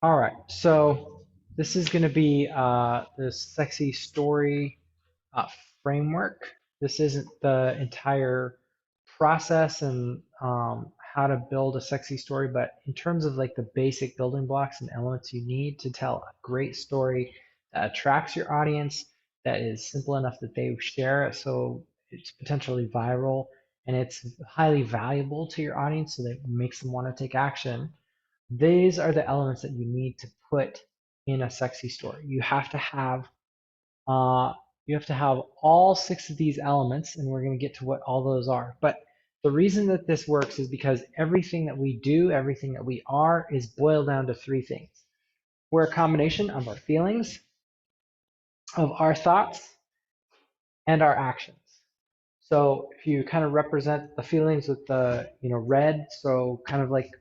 All right, so this is going to be the sexy story uh, framework. This isn't the entire process and how to build a sexy story, but in terms of like the basic building blocks and elements you need to tell a great story that attracts your audience, that is simple enough that they share it, so it's potentially viral and it's highly valuable to your audience, so that it makes them want to take action. These are the elements that you need to put in a sexy story. Uh, you have to have all six of these elements, and we're going to get to what all those are. But the reason that this works is because everything that we do, everything that we are, is boiled down to three things. We're a combination of our feelings, of our thoughts, and our actions. So if you kind of represent the feelings with the red, so kind of like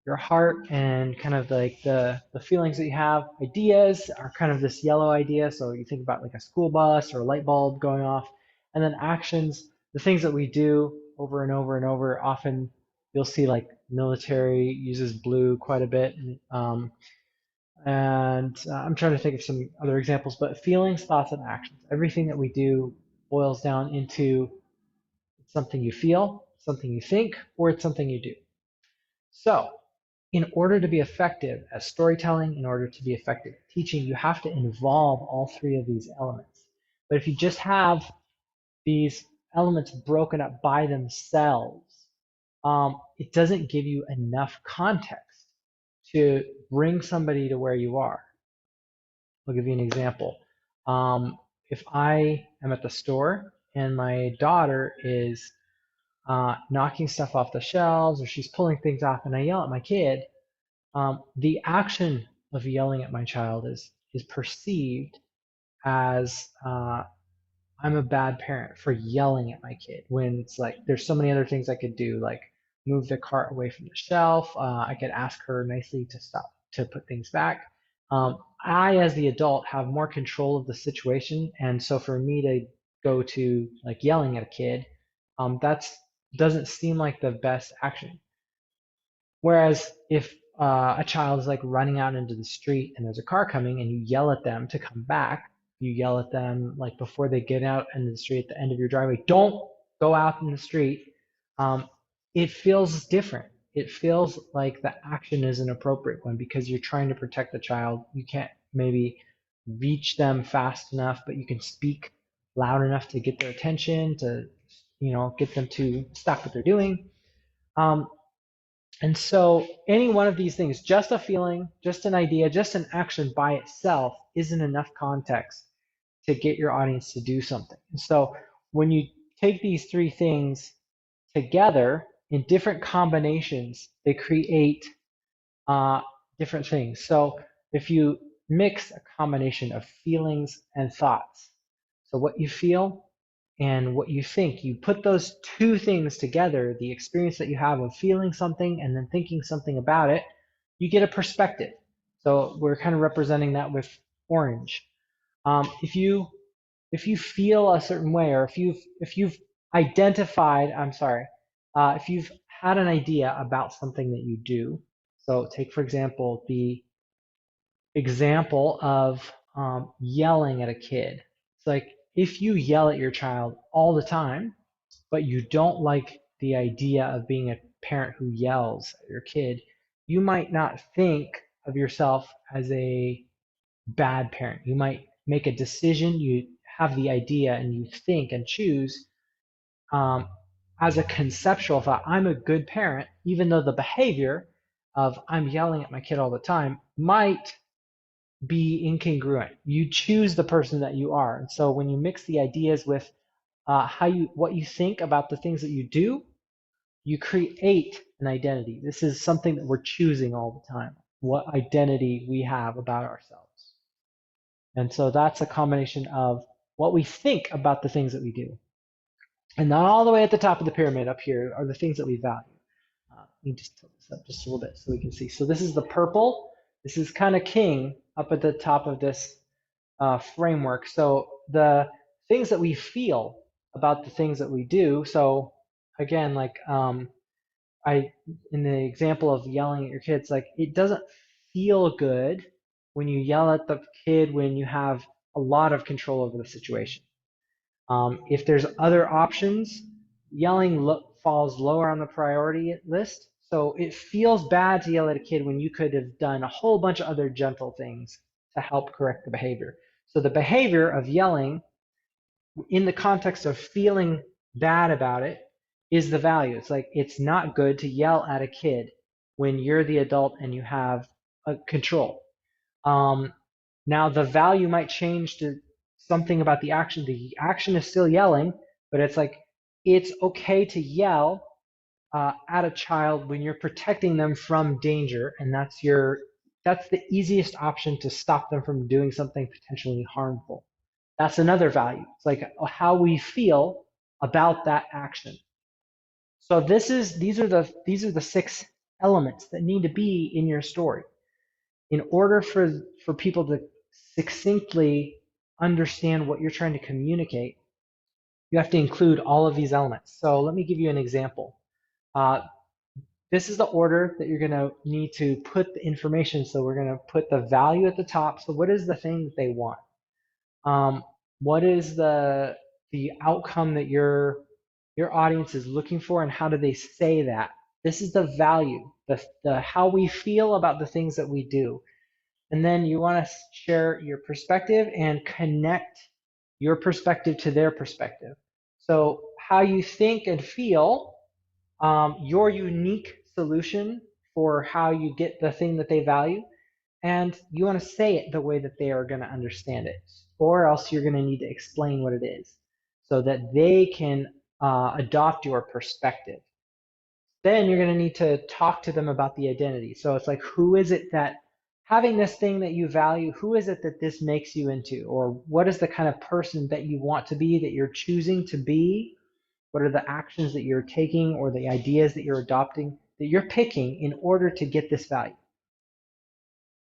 your heart and kind of like the feelings that you have. Ideas are kind of this yellow idea. So you think about like a school bus or a light bulb going off. And then actions, the things that we do over and over and over. Often you'll see like military uses blue quite a bit. And I'm trying to think of some other examples, but feelings, thoughts, and actions. Everything that we do boils down into something you feel, something you think, or it's something you do. So, in order to be effective at storytelling, in order to be effective at teaching, you have to involve all three of these elements. But if you just have these elements broken up by themselves, it doesn't give you enough context to bring somebody to where you are. I'll give you an example. Um, if I am at the store and my daughter is knocking stuff off the shelves or she's pulling things off and I yell at my kid, the action of yelling at my child is perceived as I'm a bad parent for yelling at my kid when it's like there's so many other things I could do, like move the cart away from the shelf. I could ask her nicely to stop to put things back. I, as the adult, have more control of the situation, and so for me to go to like yelling at a kid, that's doesn't seem like the best action. Whereas if a child is like running out into the street and there's a car coming and you yell at them to come back, you yell at them like before they get out into the street at the end of your driveway, don't go out in the street. Um, it feels different. It feels like the action is an appropriate one because you're trying to protect the child. You can't maybe reach them fast enough, but you can speak loud enough to get their attention, to get them to stop what they're doing. Um, and so any one of these things, just a feeling, just an idea, just an action by itself isn't enough context to get your audience to do something. And so when you take these three things together in different combinations, they create uh, different things. So if you mix a combination of feelings and thoughts, so what you feel and what you think, you put those two things together, the experience that you have of feeling something and then thinking something about it, you get a perspective. So we're kind of representing that with orange. If you feel a certain way, or if you've identified, I'm sorry, if you've had an idea about something that you do. So take for example the example of yelling at a kid. It's like if you yell at your child all the time, but you don't like the idea of being a parent who yells at your kid, you might not think of yourself as a bad parent. You might make a decision, you have the idea, and you think and choose um, as a conceptual thought, I'm a good parent, even though the behavior of I'm yelling at my kid all the time might be incongruent. You choose the person that you are. And so when you mix the ideas with what you think about the things that you do, you create an identity. This is something that we're choosing all the time. What identity we have about ourselves. And so that's a combination of what we think about the things that we do. And not all the way at the top of the pyramid up here are the things that we value. Let me just tilt this up just a little bit so we can see. So this is the purple. This is kind of king up at the top of this framework. So the things that we feel about the things that we do. So again, like I in the example of yelling at your kids, like it doesn't feel good when you yell at the kid when you have a lot of control over the situation. If there's other options, yelling falls lower on the priority list. So it feels bad to yell at a kid when you could have done a whole bunch of other gentle things to help correct the behavior. So the behavior of yelling in the context of feeling bad about it is the value. It's like it's not good to yell at a kid when you're the adult and you have control. Um, Now the value might change to something about the action. The action is still yelling, but it's like it's okay to yell at a child when you're protecting them from danger, and that's the easiest option to stop them from doing something potentially harmful. That's another value. It's like how we feel about that action. So these are the 6 elements that need to be in your story in order for people to succinctly understand what you're trying to communicate. You have to include all of these elements. So let me give you an example. Uh, this is the order that you're going to need to put the information. So we're going to put the value at the top. So what is the thing that they want? What is the outcome that your audience is looking for, and how do they say that? This is the value, the how we feel about the things that we do. And then you want to share your perspective and connect your perspective to their perspective. So how you think and feel, your unique solution for how you get the thing that they value, and you want to say it the way that they are going to understand it, or else you're going to need to explain what it is so that they can adopt your perspective. Then you're going to need to talk to them about the identity. So it's like, who is it that having this thing that you value, who is it that this makes you into? Or what is the kind of person that you want to be, that you're choosing to be? What are the actions that you're taking or the ideas that you're adopting, that you're picking in order to get this value?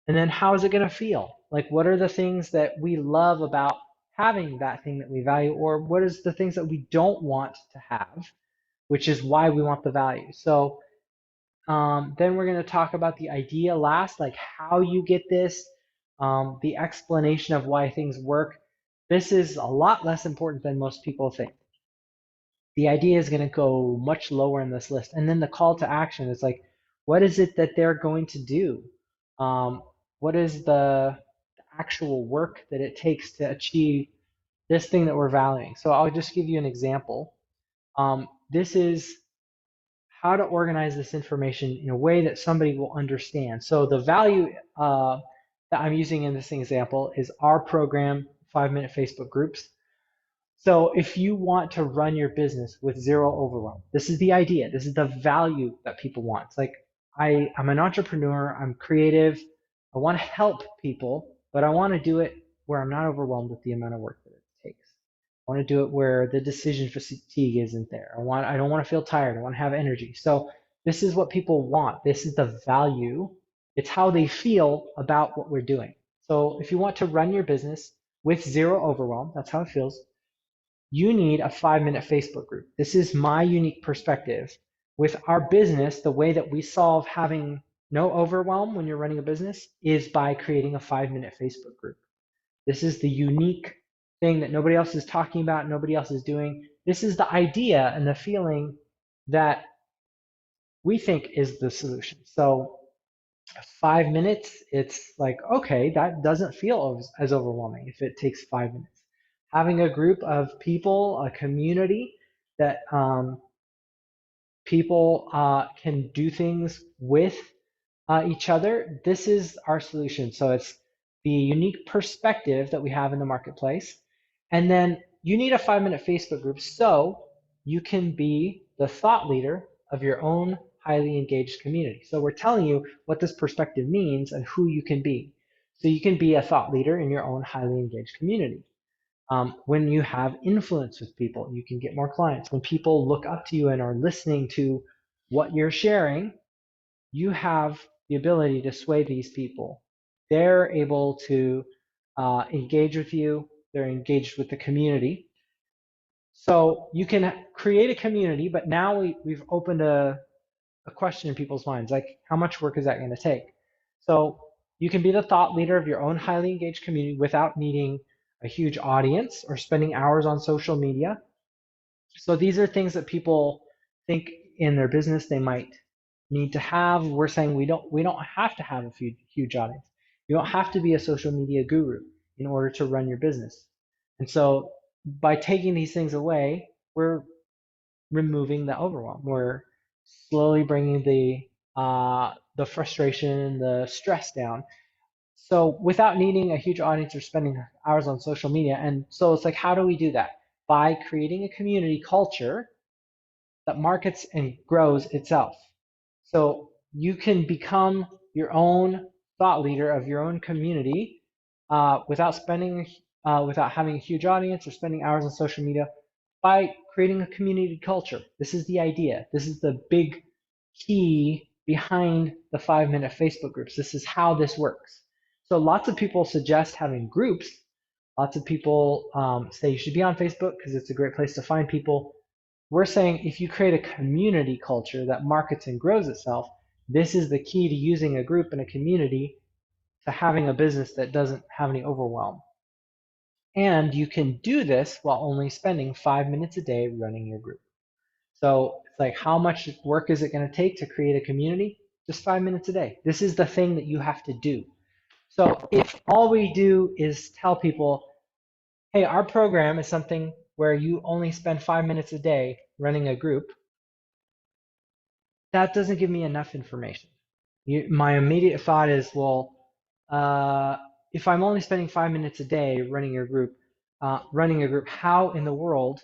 And then how is it going to feel? Like, what are the things that we love about having that thing that we value? Or what is the things that we don't want to have, which is why we want the value? So then we're going to talk about the idea last, like how you get this, the explanation of why things work. This is a lot less important than most people think. The idea is going to go much lower in this list. And then the call to action is like, what is it that they're going to do? What is the actual work that it takes to achieve this thing that we're valuing? So I'll just give you an example. This is how to organize this information in a way that somebody will understand. So the value that I'm using in this example is our program, 5-minute Facebook groups. So if you want to run your business with zero overwhelm, this is the idea. This is the value that people want. It's like, I'm an entrepreneur, I'm creative, I want to help people, but I want to do it where I'm not overwhelmed with the amount of work that it takes. I want to do it where the decision fatigue isn't there. I don't want to feel tired. I want to have energy. So this is what people want. This is the value. It's how they feel about what we're doing. So if you want to run your business with zero overwhelm, that's how it feels, you need a 5-minute Facebook group. This is my unique perspective. With our business, the way that we solve having no overwhelm when you're running a business is by creating a 5-minute Facebook group. This is the unique thing that nobody else is talking about, nobody else is doing. This is the idea and the feeling that we think is the solution. So 5 minutes, it's like, okay, that doesn't feel as overwhelming if it takes 5 minutes. Having a group of people, a community that people can do things with each other, this is our solution. So it's the unique perspective that we have in the marketplace. And then you need a 5-minute Facebook group so you can be the thought leader of your own highly engaged community. So we're telling you what this perspective means and who you can be. So you can be a thought leader in your own highly engaged community. When you have influence with people, you can get more clients. When people look up to you and are listening to what you're sharing, you have the ability to sway these people. They're able to engage with you. They're engaged with the community. So you can create a community, but now we've opened a question in people's minds, like how much work is that going to take? So You can be the thought leader of your own highly engaged community without needing a huge audience or spending hours on social media. So these are things that people think in their business they might need to have. We're saying we don't have to have a huge audience. You don't have to be a social media guru in order to run your business. And so by taking these things away, we're removing the overwhelm. We're slowly bringing the frustration, the stress down. So without needing a huge audience or spending hours on social media. And so it's like, how do we do that? By creating a community culture that markets and grows itself. So you can become your own thought leader of your own community without having a huge audience or spending hours on social media by creating a community culture. This is the idea. This is the big key behind the 5-minute Facebook groups. This is how this works. So lots of people suggest having groups. Lots of people say you should be on Facebook because it's a great place to find people. We're saying if you create a community culture that markets and grows itself, this is the key to using a group and a community to having a business that doesn't have any overwhelm. And you can do this while only spending 5 minutes a day running your group. So it's like, how much work is it going to take to create a community? Just 5 minutes a day. This is the thing that you have to do. So if all we do is tell people, hey, our program is something where you only spend 5 minutes a day running a group, that doesn't give me enough information. My immediate thought is, well, if I'm only spending 5 minutes a day running a group, how in the world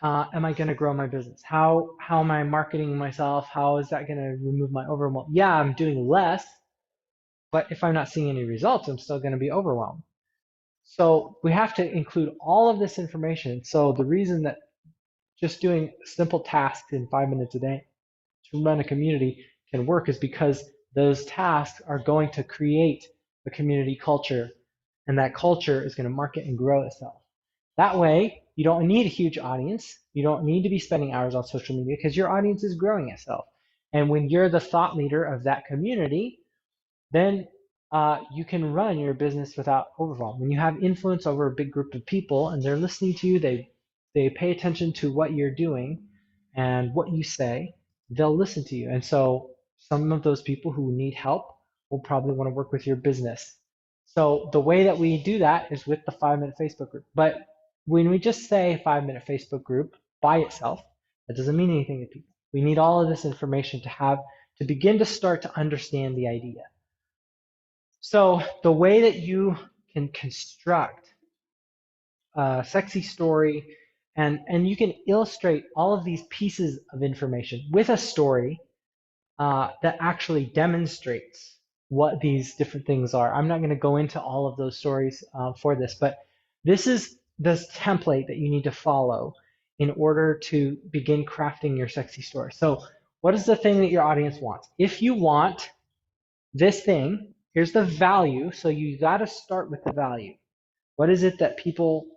am I going to grow my business? How am I marketing myself? How is that going to remove my overwhelm? Yeah, I'm doing less, but if I'm not seeing any results, I'm still going to be overwhelmed. So we have to include all of this information. So the reason that just doing simple tasks in 5 minutes a day to run a community can work is because those tasks are going to create a community culture, and that culture is going to market and grow itself. That way, you don't need a huge audience. You don't need to be spending hours on social media because your audience is growing itself. And when you're the thought leader of that community, then you can run your business without overwhelm. When you have influence over a big group of people and they're listening to you, they pay attention to what you're doing and what you say, they'll listen to you. And so some of those people who need help will probably want to work with your business. So the way that we do that is with the 5-minute Facebook group. But when we just say 5-minute Facebook group by itself, that doesn't mean anything to people. We need all of this information to begin to start to understand the idea. So the way that you can construct a sexy story and you can illustrate all of these pieces of information with a story that actually demonstrates what these different things are. I'm not going to go into all of those stories for this, but this is this template that you need to follow in order to begin crafting your sexy story. So what is the thing that your audience wants? If you want this thing, here's the value. So you got to start with the value. What is it that people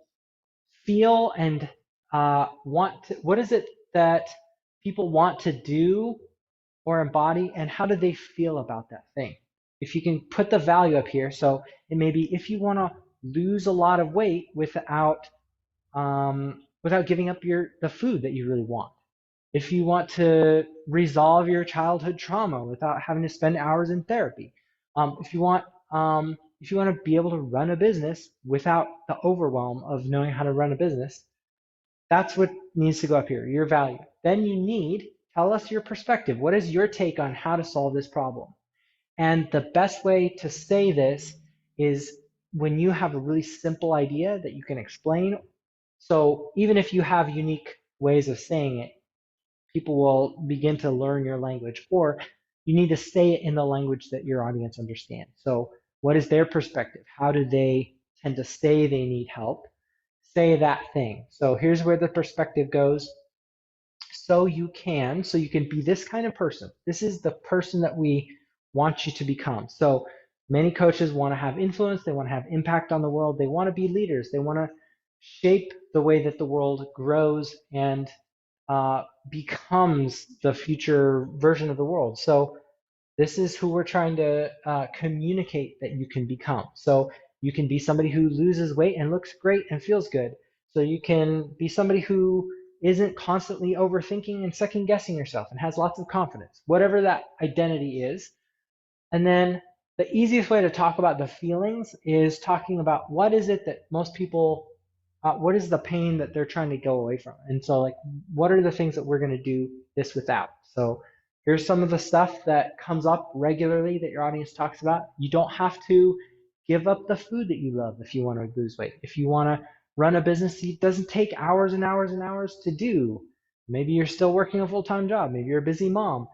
feel and want to, what is it that people want to do or embody, and how do they feel about that thing? If you can put the value up here, so it may be if you want to lose a lot of weight without giving up the food that you really want. If you want to resolve your childhood trauma without having to spend hours in therapy. If you want to be able to run a business without the overwhelm of knowing how to run a business, that's what needs to go up here, your value. Then tell us your perspective. What is your take on how to solve this problem? And the best way to say this is when you have a really simple idea that you can explain. So even if you have unique ways of saying it, people will begin to learn your language, or you need to say it in the language that your audience understands. So what is their perspective? How do they tend to say they need help? Say that thing. So here's where the perspective goes. So you can be this kind of person. This is the person that we want you to become. So many coaches want to have influence. They want to have impact on the world. They want to be leaders. They want to shape the way that the world grows and becomes the future version of the world. So This is who we're trying to communicate that you can become. So you can be somebody who loses weight and looks great and feels good. So you can be somebody who isn't constantly overthinking and second guessing yourself and has lots of confidence, whatever that identity is. And then the easiest way to talk about the feelings is talking about what is it that most people, what is the pain that they're trying to go away from? And so, like, what are the things that we're going to do this without? So, here's some of the stuff that comes up regularly that your audience talks about. You don't have to give up the food that you love if you want to lose weight. If you want to run a business, it doesn't take hours and hours and hours to do. Maybe you're still working a full-time job. Maybe you're a busy mom.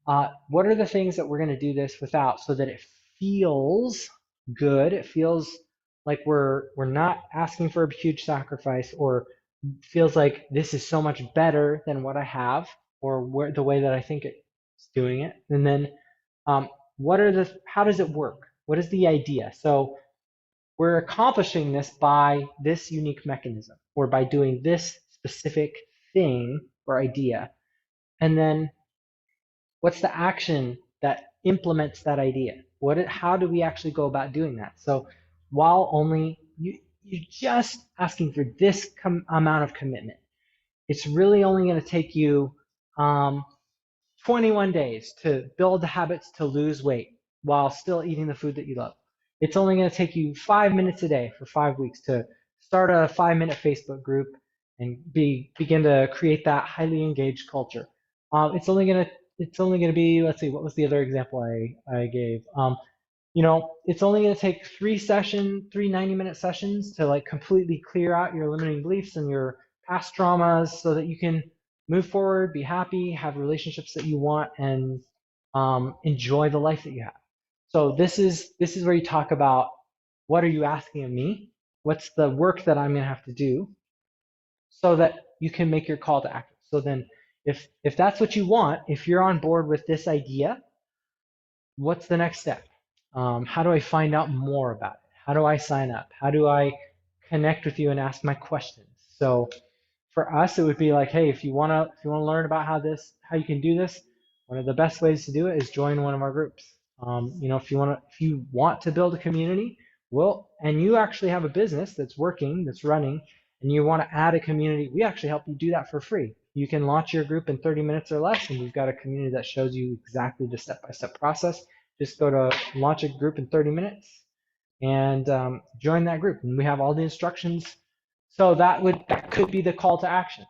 What are the things that we're going to do this without so that it feels good? It feels like we're not asking for a huge sacrifice, or feels like this is so much better than what I have, or the way that I think it's doing it. And then how does it work? What is the idea? So we're accomplishing this by this unique mechanism, or by doing this specific thing or idea. And then what's the action that implements that idea? How do we actually go about doing that? So while only you're just asking for this amount of commitment, it's really only going to take you 21 days to build the habits to lose weight while still eating the food that you love. It's only going to take you 5 minutes a day for 5 weeks to start a 5-minute Facebook group and begin to create that highly engaged culture. It's only going to be, let's see, what was the other example I gave? It's only going to take three 90-minute sessions to like completely clear out your limiting beliefs and your past traumas so that you can move forward, be happy, have relationships that you want, and enjoy the life that you have. So this is where you talk about, what are you asking of me? What's the work that I'm going to have to do so that you can make your call to action? So then if that's what you want, if you're on board with this idea, what's the next step? How do I find out more about it? How do I sign up? How do I connect with you and ask my questions? So for us, it would be like, hey, if you wanna learn about how you can do this, one of the best ways to do it is join one of our groups. If you want to build a community, and you actually have a business that's working, that's running, and you want to add a community, we actually help you do that for free. You can launch your group in 30 minutes or less, and we've got a community that shows you exactly the step-by-step process. Just go to launch a group in 30 minutes and join that group. And we have all the instructions. So that could be the call to action.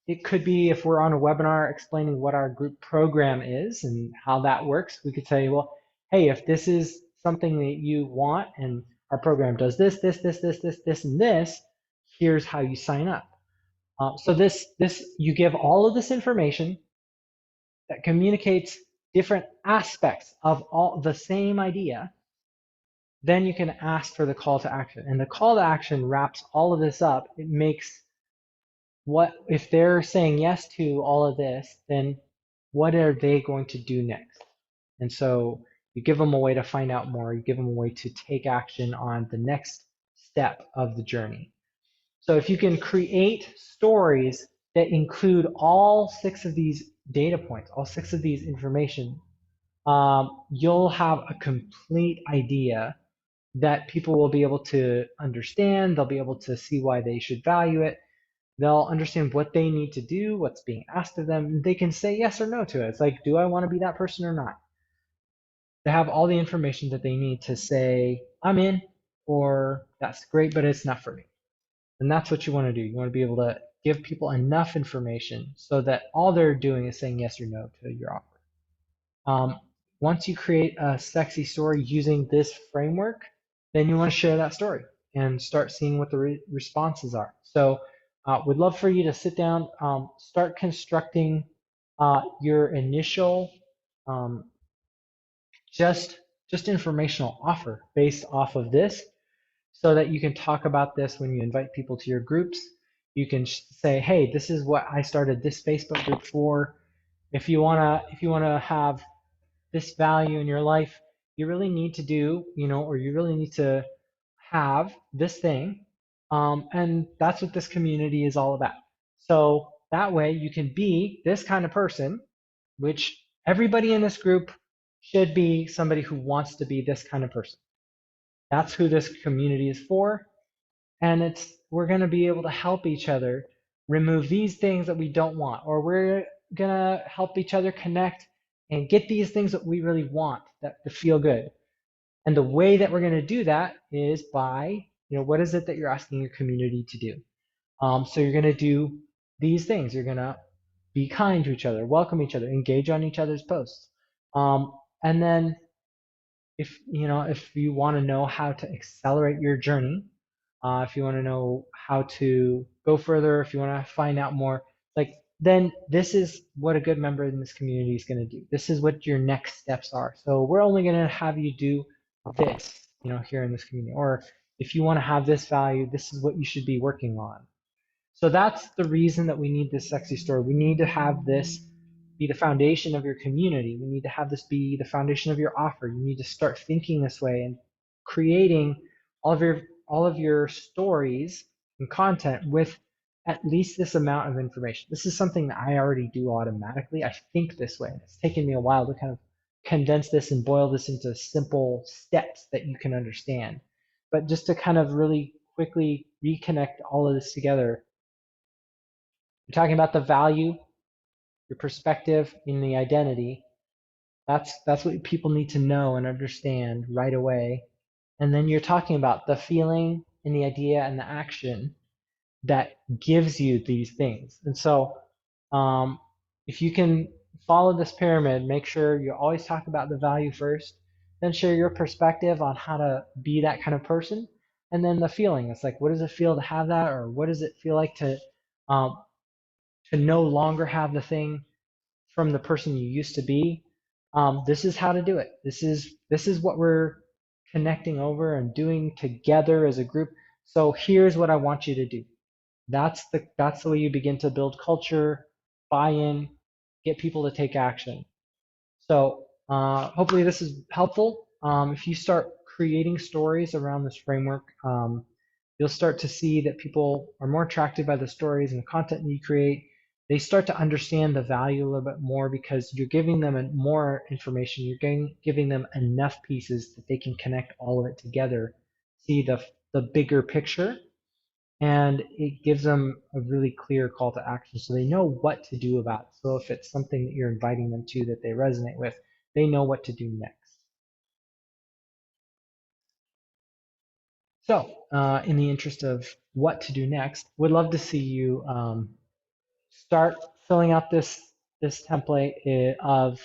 It could be, if we're on a webinar explaining what our group program is and how that works, we could say, well, hey, if this is something that you want and our program does this, and this, here's how you sign up. So you give all of this information that communicates different aspects of all the same idea. Then you can ask for the call to action, and the call to action wraps all of this up. It makes, what if they're saying yes to all of this, then what are they going to do next? And so you give them a way to find out more. You give them a way to take action on the next step of the journey. So if you can create stories that include all 6 of these data points, all 6 of these information, you'll have a complete idea that people will be able to understand. They'll be able to see why they should value it. They'll understand what they need to do, what's being asked of them. They can say yes or no to it. It's like, do I want to be that person or not? They have all the information that they need to say, I'm in, or that's great, but it's not for me. And that's what you want to do. You want to be able to give people enough information so that all they're doing is saying yes or no to your offer. Once you create a sexy story using this framework, then you want to share that story and start seeing what the responses are. So we'd love for you to sit down, start constructing your initial just informational offer based off of this, so that you can talk about this when you invite people to your groups. You can say, hey, this is what I started this Facebook group for. If you wanna have this value in your life, you really need to do, or you really need to have this thing. And that's what this community is all about. So that way you can be this kind of person, which everybody in this group should be somebody who wants to be this kind of person. That's who this community is for. And we're going to be able to help each other remove these things that we don't want, or we're going to help each other connect and get these things that we really want that to feel good. And the way that we're going to do that is by, what is it that you're asking your community to do? So you're going to do these things. You're going to be kind to each other, welcome each other, engage on each other's posts. And then if you want to know how to accelerate your journey, if you want to know how to go further, if you want to find out more, then this is what a good member in this community is going to do. This is what your next steps are. So we're only going to have you do this, here in this community. Or if you want to have this value, this is what you should be working on. So that's the reason that we need this sexy story. We need to have this be the foundation of your community. We need to have this be the foundation of your offer. You need to start thinking this way and creating all of your stories and content with at least this amount of information. This is something that I already do automatically. I think this way. It's taken me a while to kind of condense this and boil this into simple steps that you can understand. But just to kind of really quickly reconnect all of this together, you're talking about the value, your perspective, and the identity. That's what people need to know and understand right away. And then you're talking about the feeling and the idea and the action that gives you these things. And so if you can follow this pyramid, make sure you always talk about the value first, then share your perspective on how to be that kind of person, and then the feeling. It's like, what does it feel to have that, or what does it feel like to no longer have the thing from the person you used to be? This is how to do it. This is what we're connecting over and doing together as a group. So here's what I want you to do. That's the way you begin to build culture, buy-in, get people to take action. So hopefully this is helpful. If you start creating stories around this framework, you'll start to see that people are more attracted by the stories and the content that you create. They start to understand the value a little bit more because you're giving them more information. You're giving them enough pieces that they can connect all of it together, see the bigger picture, and it gives them a really clear call to action so they know what to do about it. So if it's something that you're inviting them to that they resonate with, they know what to do next. So in the interest of what to do next, would love to see you start filling out this template of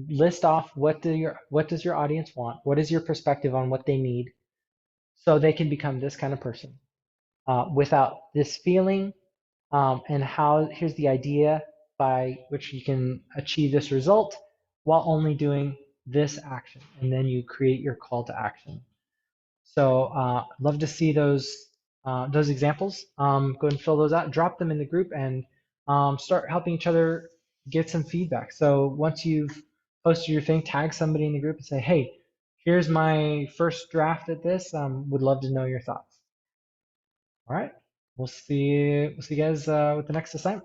list off what does your audience want, what is your perspective on what they need, so they can become this kind of person without this feeling, and here's the idea by which you can achieve this result while only doing this action, and then you create your call to action. So love to see those examples. Go ahead and fill those out, drop them in the group, and start helping each other get some feedback. So once you've posted your thing, tag somebody in the group and say, hey, here's my first draft at this. Would love to know your thoughts. All right, we'll see you guys with the next assignment.